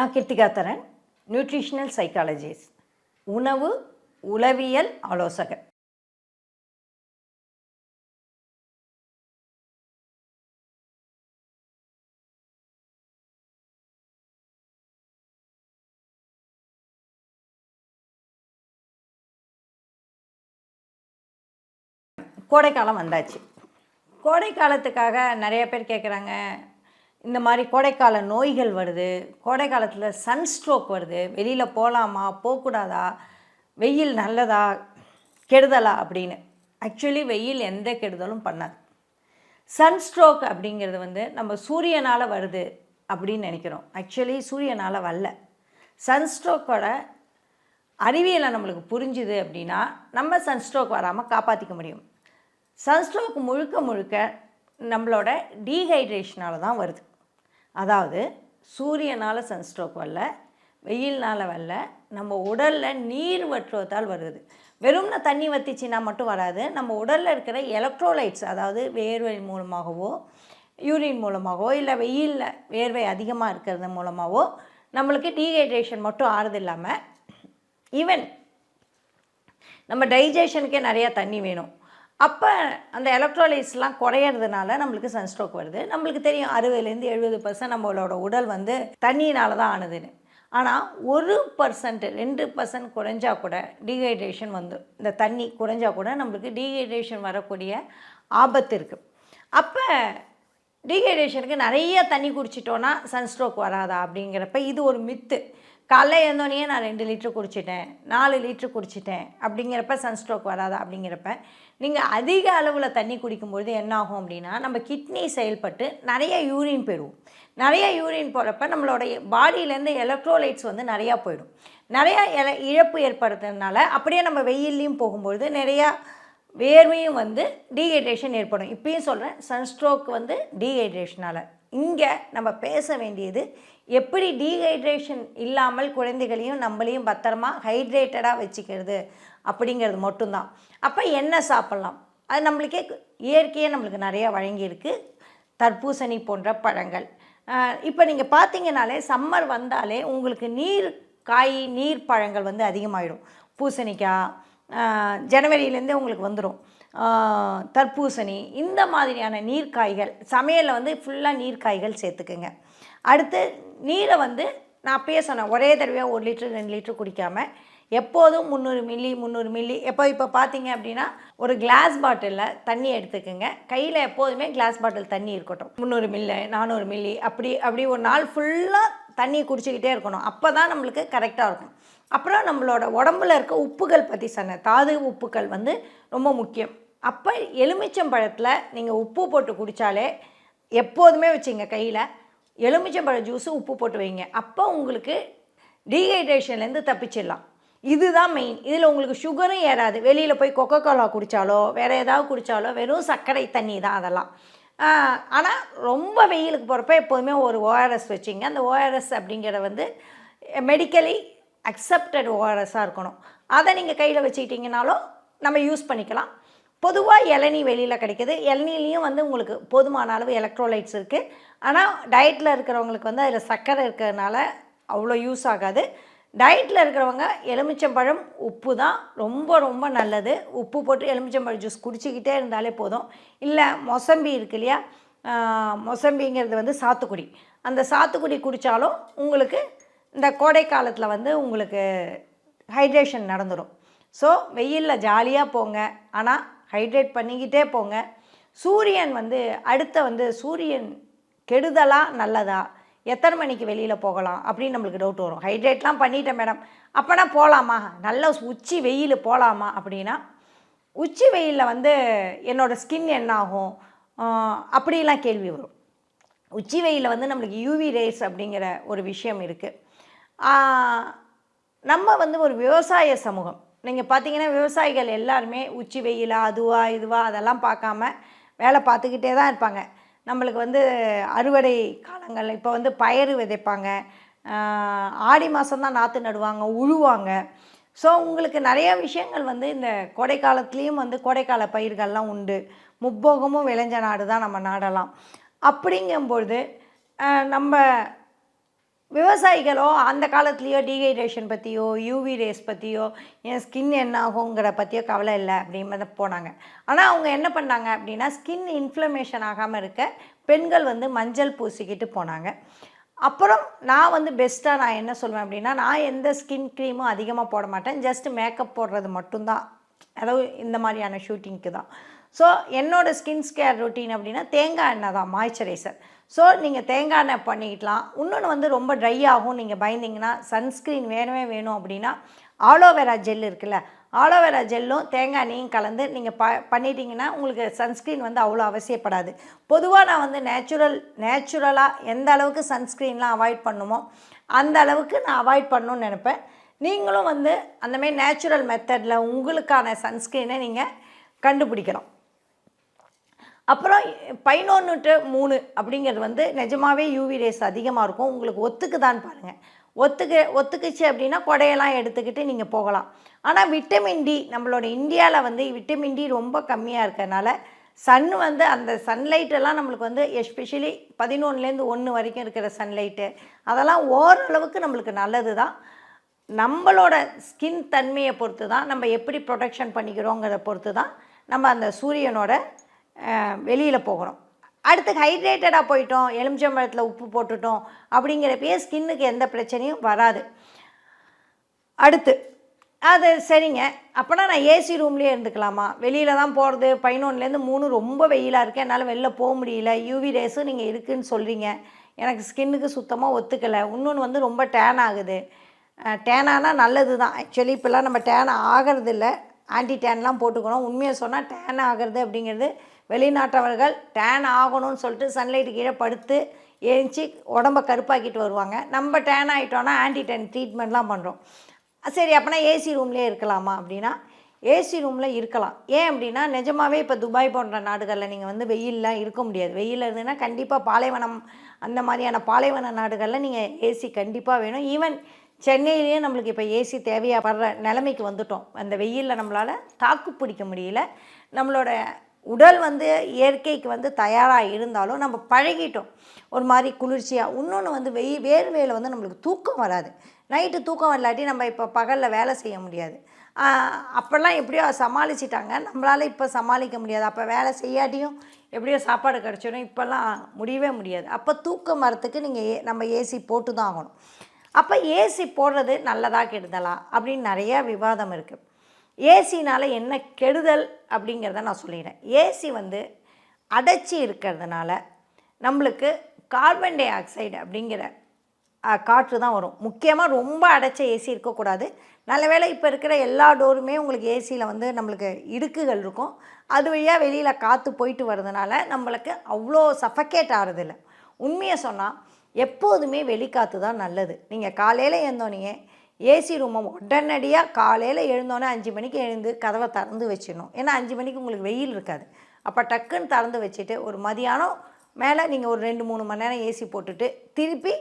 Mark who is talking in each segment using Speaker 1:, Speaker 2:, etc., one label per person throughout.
Speaker 1: நான் கிருத்திகா தரன், nutritional psychologist, உணவு உளவியல் ஆலோசகர். கோடைக்காலம் வந்தாச்சு. கோடைக்காலத்துக்காக நிறைய பேர் கேட்குறாங்க, இந்த மாதிரி கோடைக்கால நோய்கள் வருது, கோடை காலத்தில் சன்ஸ்ட்ரோக் வருது, வெளியில் போகலாமா போகக்கூடாதா, வெயில் நல்லதா கெடுதலா அப்படின்னு. ஆக்சுவலி வெயில் எந்த கெடுதலும் பண்ணாது. சன்ஸ்ட்ரோக் அப்படிங்கிறது வந்து நம்ம சூரியனால் வருது அப்படின்னு நினைக்கிறோம். ஆக்சுவலி சூரியனால் வரல. சன்ஸ்ட்ரோக்கோட அறிவியலை நம்மளுக்கு புரிஞ்சுது அப்படின்னா நம்ம சன்ஸ்ட்ரோக் வராமல் காப்பாற்றிக்க முடியும். சன்ஸ்ட்ரோக் முழுக்க முழுக்க நம்மளோட டீஹைட்ரேஷனால் தான் வருது. அதாவது சூரியனால் சன்ஸ்ட்ரோக் வரல, வெயில்னால் வரல, நம்ம உடலில் நீர் வற்றுவதால் வருது. வெறும்னா தண்ணி வற்றிச்சின்னா மட்டும் வராது. நம்ம உடலில் இருக்கிற எலக்ட்ரோலைட்ஸ், அதாவது வேர்வை மூலமாகவோ யூரின் மூலமாகவோ இல்லை வெயிலில் வேர்வை அதிகமாக இருக்கிறது மூலமாகவோ நம்மளுக்கு டீஹைட்ரேஷன் மட்டும் ஆறுது இல்லாமல் ஈவன் நம்ம டைஜஷனுக்கே நிறையா தண்ணி வேணும். அப்போ அந்த எலக்ட்ரோலைட்ஸ்லாம் குறையிறதுனால நம்மளுக்கு சன்ஸ்ட்ரோக் வருது. நம்மளுக்கு தெரியும் 60% 70% நம்மளோட உடல் வந்து தண்ணியினால தான் ஆனதுன்னு. ஆனால் 1% 2% குறைஞ்சா கூட டீஹைட்ரேஷன் வந்து இந்த தண்ணி குறைஞ்சா கூட நம்மளுக்கு டீஹைட்ரேஷன் வரக்கூடிய ஆபத்து இருக்குது. அப்போ டீஹைட்ரேஷனுக்கு நிறைய தண்ணி குடிச்சிட்டோன்னா சன்ஸ்ட்ரோக் வராதா அப்படிங்கிறப்ப இது ஒரு மித்து. காலைல எழுந்தோடனே நான் 2 லிட்டர் குடிச்சிட்டேன், 4 லிட்டர் குடிச்சிட்டேன் அப்படிங்கிறப்ப சன்ஸ்ட்ரோக் வராதா அப்படிங்கிறப்ப நீங்கள் அதிக அளவில் தண்ணி குடிக்கும்பொழுது என்ன ஆகும் அப்படின்னா நம்ம கிட்னி செயல்பட்டு நிறைய யூரின் போயிடுவோம். நிறைய யூரின் போகிறப்ப நம்மளோட பாடியிலேருந்து எலக்ட்ரோலைட்ஸ் வந்து நிறையா போயிடும். நிறையா இழப்பு ஏற்படுறதுனால அப்படியே நம்ம வெயில்லையும் போகும்பொழுது நிறையா வேர்வையும் வந்து டீஹைட்ரேஷன் ஏற்படும். இப்பயும் சொல்கிறேன், சன்ஸ்ட்ரோக் வந்து டீஹைட்ரேஷனால். இங்கே நம்ம பேச வேண்டியது எப்படி டீஹைட்ரேஷன் இல்லாமல் குழந்தைகளையும் நம்மளையும் பத்திரமா ஹைட்ரேட்டடாக வச்சுக்கிறது அப்படிங்கிறது மட்டும்தான். அப்போ என்ன சாப்பிட்லாம்? அது நம்மளுக்கே இயற்கையாக நம்மளுக்கு நிறையா வழங்கியிருக்கு. தர்பூசணி போன்ற பழங்கள். இப்போ நீங்கள் பார்த்தீங்கனாலே சம்மர் வந்தாலே உங்களுக்கு நீர் பழங்கள் வந்து அதிகமாகிடும். பூசணிக்காய் ஜனவரியிலேருந்தே உங்களுக்கு வந்துடும். தர்பூசணி, இந்த மாதிரியான நீர்க்காய்கள் சமையலில் வந்து ஃபுல்லாக நீர்க்காய்கள் சேர்த்துக்குங்க. அடுத்து நீரை வந்து நான் அப்பயே சொன்னேன், ஒரே தடவையாக 1 லிட்டர் 2 லிட்டர் குடிக்காமல் எப்போதும் 300 மில்லி இப்போ பார்த்தீங்க அப்படின்னா ஒரு கிளாஸ் பாட்டிலில் தண்ணி எடுத்துக்கோங்க. கையில் எப்போதுமே கிளாஸ் பாட்டில் தண்ணி இருக்கட்டும். 300 மில்லி 400 மில்லி அப்படி ஒரு நாள் ஃபுல்லாக தண்ணி குடிச்சிக்கிட்டே இருக்கணும். அப்போ தான் நம்மளுக்கு கரெக்டாக இருக்கும். அப்புறம் நம்மளோட உடம்புல இருக்க உப்புகள் பற்றி சொன்னேன். தாது உப்புக்கள் வந்து ரொம்ப முக்கியம். அப்போ எலுமிச்சம்பழத்தில் நீங்கள் உப்பு போட்டு குடித்தாலே எப்போதுமே வச்சுங்க கையில் எலுமிச்சம்பழ ஜூஸு உப்பு போட்டு வைங்க. அப்போ உங்களுக்கு டீஹைட்ரேஷன்லேருந்து தப்பிச்சிடலாம். இதுதான் மெயின். இதில் உங்களுக்கு சுகரும் ஏறாது. வெளியில் போய் கொக்கோ கோலா குடித்தாலோ வேறு ஏதாவது குடித்தாலோ வெறும் சர்க்கரை தண்ணி தான் அதெல்லாம். ஆனால் ரொம்ப வெயிலுக்கு போகிறப்ப எப்போதுமே ஒரு ஓஆர்எஸ் வச்சுங்க. அந்த ஓஆர்எஸ் அப்படிங்கிறத வந்து மெடிக்கலி அக்செப்டட் ஓஆர்எஸ்ஸாக இருக்கணும். அதை நீங்கள் கையில் வச்சுக்கிட்டிங்கனாலும் நம்ம யூஸ் பண்ணிக்கலாம். பொதுவாக இளநீ வெளியில் கிடைக்கிது. இளநீலையும் வந்து உங்களுக்கு போதுமான அளவு எலக்ட்ரோலைட்ஸ் இருக்குது. ஆனால் டயட்டில் இருக்கிறவங்களுக்கு வந்து அதில் சர்க்கரை இருக்கிறதுனால அவ்வளோ யூஸ் ஆகாது. டயட்டில் இருக்கிறவங்க எலுமிச்சம்பழம் உப்பு தான் ரொம்ப ரொம்ப நல்லது. உப்பு போட்டு எலுமிச்சம்பழம் ஜூஸ் குடிச்சிக்கிட்டே இருந்தாலே போதும். இல்லை மொசம்பி இருக்கு இல்லையா, மொசம்பிங்கிறது வந்து சாத்துக்குடி. அந்த சாத்துக்குடி குடித்தாலும் உங்களுக்கு இந்த கோடை காலத்தில் வந்து உங்களுக்கு ஹைட்ரேஷன் நடந்துடும். ஸோ வெயிலில் ஜாலியாக போங்க, ஆனால் ஹைட்ரேட் பண்ணிக்கிட்டே போங்க. சூரியன் வந்து சூரியன் கெடுதலா நல்லதா, எத்தனை மணிக்கு வெளியில் போகலாம் அப்படின்னு நம்மளுக்கு டவுட் வரும். ஹைட்ரேட்லாம் பண்ணிட்டேன் மேடம், அப்போனா போகலாமா, நல்ல உச்சி வெயில் போகலாமா அப்படின்னா, உச்சி வெயிலில் வந்து என்னோடய ஸ்கின் என்ன ஆகும் அப்படிலாம் கேள்வி வரும். உச்சி வெயிலில் வந்து நம்மளுக்கு யூவி ரேஸ் அப்படிங்கிற ஒரு விஷயம் இருக்குது. நம்ம வந்து ஒரு விவசாய சமூகம். நீங்கள் பார்த்தீங்கன்னா விவசாயிகள் எல்லாருமே உச்சி வெயிலா அதுவா இதுவா அதெல்லாம் பார்க்காம வேலை பார்த்துக்கிட்டே தான் இருப்பாங்க. நம்மளுக்கு வந்து அறுவடை காலங்கள் இப்போ வந்து பயிறு விதைப்பாங்க, ஆடி மாதம்தான் நாற்று நடுவாங்க, உழுவாங்க. ஸோ உங்களுக்கு நிறைய விஷயங்கள் வந்து இந்த கோடை காலத்துலேயும் வந்து கோடைக்கால பயிர்கள்லாம் உண்டு. முப்போகமும் விளைஞ்ச நாடு தான் நம்ம நாடெல்லாம். அப்படிங்கும்பொழுது நம்ம விவசாயிகளோ அந்த காலத்துலேயோ டீஹைட்ரேஷன் பற்றியோ யூவி ரேஸ் பற்றியோ என் ஸ்கின் என்ன ஆகுங்கிற பற்றியோ கவலை இல்லை அப்படின்னு போனாங்க. ஆனால் அவங்க என்ன பண்ணாங்க அப்படின்னா, ஸ்கின் இன்ஃப்ளமேஷன் ஆகாமல் இருக்க பெண்கள் வந்து மஞ்சள் பூசிக்கிட்டு போனாங்க. அப்புறம் நான் வந்து பெஸ்ட்டாக நான் என்ன சொல்வேன் அப்படின்னா, நான் எந்த ஸ்கின் க்ரீமும் அதிகமாக போட மாட்டேன். ஜஸ்ட் மேக்கப் போடுறது மட்டும்தான். அதாவது இந்த மாதிரியான ஷூட்டிங்க்கு தான். ஸோ என்னோடய ஸ்கின் கேர் ரொட்டீன் அப்படின்னா தேங்காய் எண்ணெய் தான் மாய்ஸ்சரைசர். ஸோ நீங்கள் தேங்காய் எண்ணெய் பண்ணிக்கலாம். இன்னொன்று வந்து ரொம்ப ட்ரை ஆகும் நீங்கள் பயந்தீங்கன்னா, சன்ஸ்க்ரீன் வேணவே வேணும் அப்படின்னா ஆலோவேரா ஜெல் இருக்குல்ல, ஆலோவேரா ஜெல்லும் தேங்காய் எண்ணெயும் கலந்து நீங்கள் பண்ணிட்டீங்கன்னா உங்களுக்கு சன்ஸ்க்ரீன் வந்து அவ்வளோ அவசியப்படாது. பொதுவாக நான் வந்து நேச்சுரலாக எந்த அளவுக்கு சன்ஸ்க்ரீன்லாம் அவாய்ட் பண்ணுமோ அந்த அளவுக்கு நான் அவாய்ட் பண்ணணும்னு நினைப்பேன். நீங்களும் வந்து அந்தமாரி நேச்சுரல் மெத்தடில் உங்களுக்கான சன்ஸ்க்ரீனை நீங்கள் கண்டுபிடிக்கலாம். அப்புறம் 11:3 அப்படிங்கிறது வந்து நிஜமாகவே யூவி ரேஸ் அதிகமாக இருக்கும். உங்களுக்கு ஒத்துக்குதான்னு பாருங்கள். ஒத்துக்குச்சு அப்படின்னா கொடையெல்லாம் எடுத்துக்கிட்டு நீங்கள் போகலாம். ஆனால் விட்டமின் டி நம்மளோட இந்தியாவில் வந்து விட்டமின் டி ரொம்ப கம்மியாக இருக்கிறதுனால வந்து அந்த சன்லைட்டெல்லாம் நம்மளுக்கு வந்து எஸ்பெஷலி 11லேருந்து 1 வரைக்கும் இருக்கிற சன்லைட்டு அதெல்லாம் ஓரளவுக்கு நம்மளுக்கு நல்லது தான். நம்மளோட ஸ்கின் தன்மையை பொறுத்து தான், நம்ம எப்படி ப்ரொடெக்ஷன் பண்ணிக்கிறோங்கிறத பொறுத்து தான் நம்ம அந்த சூரியனோட வெளியில் போகிறோம். அடுத்து ஹைட்ரேட்டடாக போயிட்டோம், எலுமிச்சம்பழத்தில் உப்பு போட்டுட்டோம் அப்படிங்கிறப்பயே ஸ்கின்னுக்கு எந்த பிரச்சனையும் வராது. அடுத்து அது சரிங்க, அப்போனா நான் ஏசி ரூம்லேயே இருந்துக்கலாமா? வெளியில் தான் போகிறது, 11லேருந்து 3 ரொம்ப வெயிலாக இருக்குது, என்னால் வெளில போக முடியல, யூவி ரேஸும் நீங்கள் இருக்குதுன்னு சொல்கிறீங்க, எனக்கு ஸ்கின்னுக்கு சுத்தமாக ஒத்துக்கலை. இன்னொன்று வந்து ரொம்ப டேன் ஆகுது. டேனானால் நல்லது தான். ஆக்சுவலி இப்போல்லாம் நம்ம டேன் ஆகிறதில்ல, ஆன்டி டேன்லாம் போட்டுக்கணும். உண்மையை சொன்னால் டேன் ஆகிறது அப்படிங்கிறது வெளிநாட்டவர்கள் டேன் ஆகணும்னு சொல்லிட்டு சன்லைட்டு கீழே படுத்து எழுந்துச்சி உடம்ப கருப்பாக்கிட்டு வருவாங்க. நம்ம டேன் ஆகிட்டோன்னா ஆன்டி டேன் ட்ரீட்மெண்ட்லாம் பண்ணுறோம். சரி, அப்போனா ஏசி ரூம்லேயே இருக்கலாமா அப்படின்னா ஏசி ரூமில் இருக்கலாம். ஏன் அப்படின்னா நிஜமாகவே இப்போ துபாய் போன்ற நாடுகளில் நீங்கள் வந்து வெயிலெலாம் இருக்க முடியாது. வெயில் இருந்ததுன்னா கண்டிப்பாக பாலைவனம் அந்த மாதிரியான பாலைவன நாடுகளில் நீங்கள் ஏசி கண்டிப்பாக வேணும். ஈவன் சென்னையிலேயே நம்மளுக்கு இப்போ ஏசி தேவைப்படுற நிலைமைக்கு வந்துட்டோம். அந்த வெயிலில் நம்மளால் தாக்கு பிடிக்க முடியல. நம்மளோட உடல் வந்து இயற்கைக்கு வந்து தயாராக இருந்தாலும் நம்ம பழகிட்டோம் ஒரு மாதிரி குளிர்ச்சியாக. இன்னொன்று வந்து வேர்வையில் வந்து நம்மளுக்கு தூக்கம் வராது. நைட்டு தூக்கம் இல்லாட்டி நம்ம இப்போ பகலில் வேலை செய்ய முடியாது. அப்போல்லாம் எப்படியோ சமாளிச்சிட்டாங்க, நம்மளால் இப்போ சமாளிக்க முடியாது. அப்போ வேலை செய்யாட்டியும் எப்படியோ சாப்பாடு கிடச்சிடும், இப்போல்லாம் முடியவே முடியாது. அப்போ தூக்கம் வரத்துக்கு நம்ம ஏசி போட்டு தான் ஆகணும். அப்போ ஏசி போடுறது நல்லதா கெடுதலா அப்படின்னு நிறையா விவாதம் இருக்குது. ஏசினால் என்ன கெடுதல் அப்படிங்கிறத நான் சொல்லிடுறேன். ஏசி வந்து அடைச்சி இருக்கிறதுனால நம்மளுக்கு கார்பன் டை ஆக்சைடு அப்படிங்கிற காற்று தான் வரும். முக்கியமாக ரொம்ப அடைச்ச ஏசி இருக்கக்கூடாது. நல்ல வேளை இப்போ இருக்கிற எல்லா டோருமே உங்களுக்கு ஏசியில் வந்து நம்மளுக்கு இடுக்குகள் இருக்கும். அது வழியாக வெளியில் காற்று போயிட்டு வர்றதுனால நம்மளுக்கு அவ்வளோ சஃபகேட் ஆகிறதில்ல. உண்மையை சொன்னால் எப்போதுமே வெளிக்காற்று தான் நல்லது. நீங்கள் காலையில் எழுந்தோடனே ஏசி ரூமை உடனடியாக காலையில் எழுந்தோன்னே 5 மணிக்கு எழுந்து கதவை திறந்து வச்சிடணும். ஏன்னா 5 மணிக்கு உங்களுக்கு வெயில் இருக்காது. அப்போ டக்குன்னு திறந்து வச்சுட்டு ஒரு மதியானம் மேலே நீங்கள் ஒரு 2-3 மணி நேரம் ஏசி போட்டுட்டு திருப்பி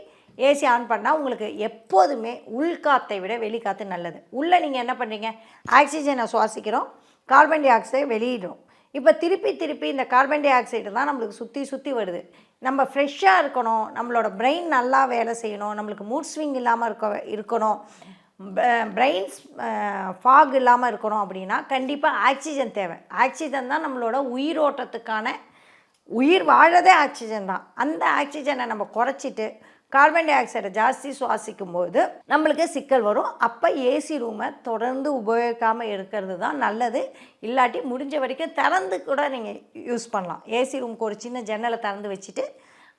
Speaker 1: ஏசி ஆன் பண்ணால் உங்களுக்கு எப்போதுமே உள்காற்றை விட வெளிக்காற்று நல்லது. உள்ளே நீங்கள் என்ன பண்ணுறீங்க, ஆக்சிஜனை சுவாசிக்கிறோம், கார்பன் டை ஆக்சைடு வெளியிடும். இப்போ திருப்பி இந்த கார்பன் டை ஆக்சைடு தான் நம்மளுக்கு சுற்றி வருது. நம்ம ஃப்ரெஷ்ஷாக இருக்கணும், நம்மளோட பிரெயின் நல்லா வேலை செய்யணும், நம்மளுக்கு மூட் ஸ்விங் இல்லாமல் இருக்கணும், பிரெயின்ஸ் ஃபாக் இல்லாமல் இருக்கணும் அப்படின்னா கண்டிப்பாக ஆக்சிஜன் தேவை. ஆக்சிஜன் தான் நம்மளோட உயிரோட்டத்துக்கான, உயிர் வாழறதே ஆக்சிஜன் தான். அந்த ஆக்சிஜனை நம்ம குறைச்சிட்டு கார்பன் டை ஆக்சைடை ஜாஸ்தி சுவாசிக்கும்போது நம்மளுக்கு சிக்கல் வரும். அப்போ ஏசி ரூமை தொடர்ந்து உபயோகிக்காமல் இருக்கிறது தான் நல்லது. இல்லாட்டி முடிஞ்ச வரைக்கும் திறந்து கூட நீங்கள் யூஸ் பண்ணலாம். ஏசி ரூமுக்கு ஒரு சின்ன ஜன்னலை திறந்து வச்சுட்டு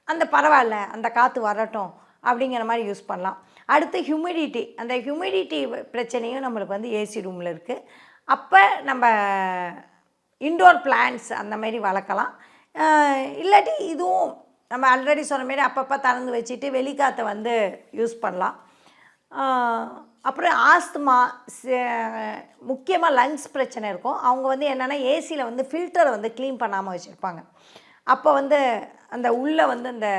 Speaker 1: அந்த பரவாயில்ல அந்த காற்று வரட்டும் அப்படிங்கிற மாதிரி யூஸ் பண்ணலாம். அடுத்து ஹியூமிடிட்டி, அந்த ஹியூமிடிட்டி பிரச்சனையும் நம்மளுக்கு வந்து ஏசி ரூமில் இருக்குது. அப்போ நம்ம இன்டோர் பிளான்ட்ஸ் அந்த மாதிரி வளர்க்கலாம். இல்லாட்டி இதுவும் நம்ம ஆல்ரெடி சொன்ன மாரி அப்பப்போ திறந்து வச்சுட்டு வெளிக்காற்றை வந்து யூஸ் பண்ணலாம். அப்புறம் ஆஸ்துமா, முக்கியமாக லங்ஸ் பிரச்சனை இருக்கும். அவங்க வந்து என்னென்னா ஏசியில் வந்து ஃபில்டரை வந்து க்ளீன் பண்ணாமல் வச்சுருப்பாங்க. அப்போ வந்து அந்த உள்ளே வந்து அந்த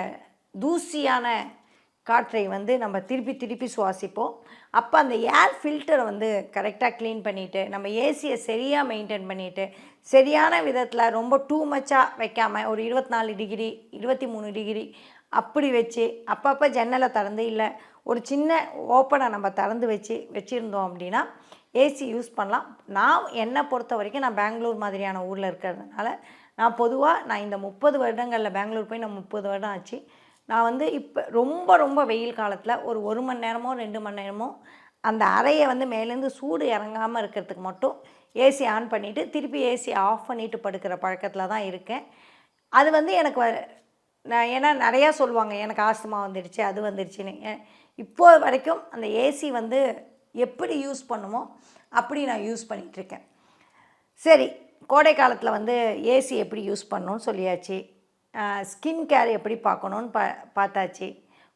Speaker 1: தூசியான காற்றை வந்து நம்ம திருப்பி சுவாசிப்போம். அப்போ அந்த ஏர் ஃபில்டரை வந்து கரெக்டாக க்ளீன் பண்ணிவிட்டு நம்ம ஏசியை சரியாக மெயின்டைன் பண்ணிவிட்டு சரியான விதத்தில் ரொம்ப டூ மச்சாக வைக்காமல் ஒரு 24 டிகிரி 23 டிகிரி அப்படி வச்சு அப்பப்போ ஜன்னலை திறந்து இல்லை ஒரு சின்ன ஓப்பனை நம்ம திறந்து வச்சுருந்தோம் அப்படின்னா ஏசி யூஸ் பண்ணலாம். நான் என்னை பொறுத்த வரைக்கும் நான் பெங்களூர் மாதிரியான ஊரில் இருக்கிறதுனால நான் பொதுவாக இந்த 30 வருடங்களில் பெங்களூர் போய் நான் 30 வருடம் ஆச்சு. நான் வந்து இப்போ ரொம்ப ரொம்ப வெயில் காலத்தில் ஒரு 1 மணி நேரமோ 2 மணி நேரமோ அந்த அறையை வந்து மேலேருந்து சூடு இறங்காமல் இருக்கிறதுக்கு மட்டும் ஏசி ஆன் பண்ணிவிட்டு திருப்பி ஏசி ஆஃப் பண்ணிவிட்டு படுக்கிற பழக்கத்தில் தான் இருக்கேன். அது வந்து எனக்கு நான் ஏன்னா நிறையா சொல்லுவாங்க எனக்கு ஆஸ்துமா வந்துடுச்சு அது வந்துடுச்சுன்னு. இப்போ வரைக்கும் அந்த ஏசி வந்து எப்படி யூஸ் பண்ணுமோ அப்படி நான் யூஸ் பண்ணிகிட்ருக்கேன். சரி, கோடை காலத்தில் வந்து ஏசி எப்படி யூஸ் பண்ணணும்னு சொல்லியாச்சு. ஸ்கின் கேர் எப்படி பார்க்கணுன்னு பார்த்தாச்சு.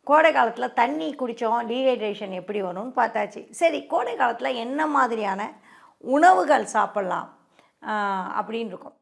Speaker 1: கோடை காலத்தில் தண்ணி குடித்தோம் டீஹைட்ரேஷன் எப்படி வரும்னு பார்த்தாச்சு. சரி, கோடை காலத்தில் என்ன மாதிரியான உணவுகள் சாப்பிட்லாம் அப்படின்னு இருக்கும்.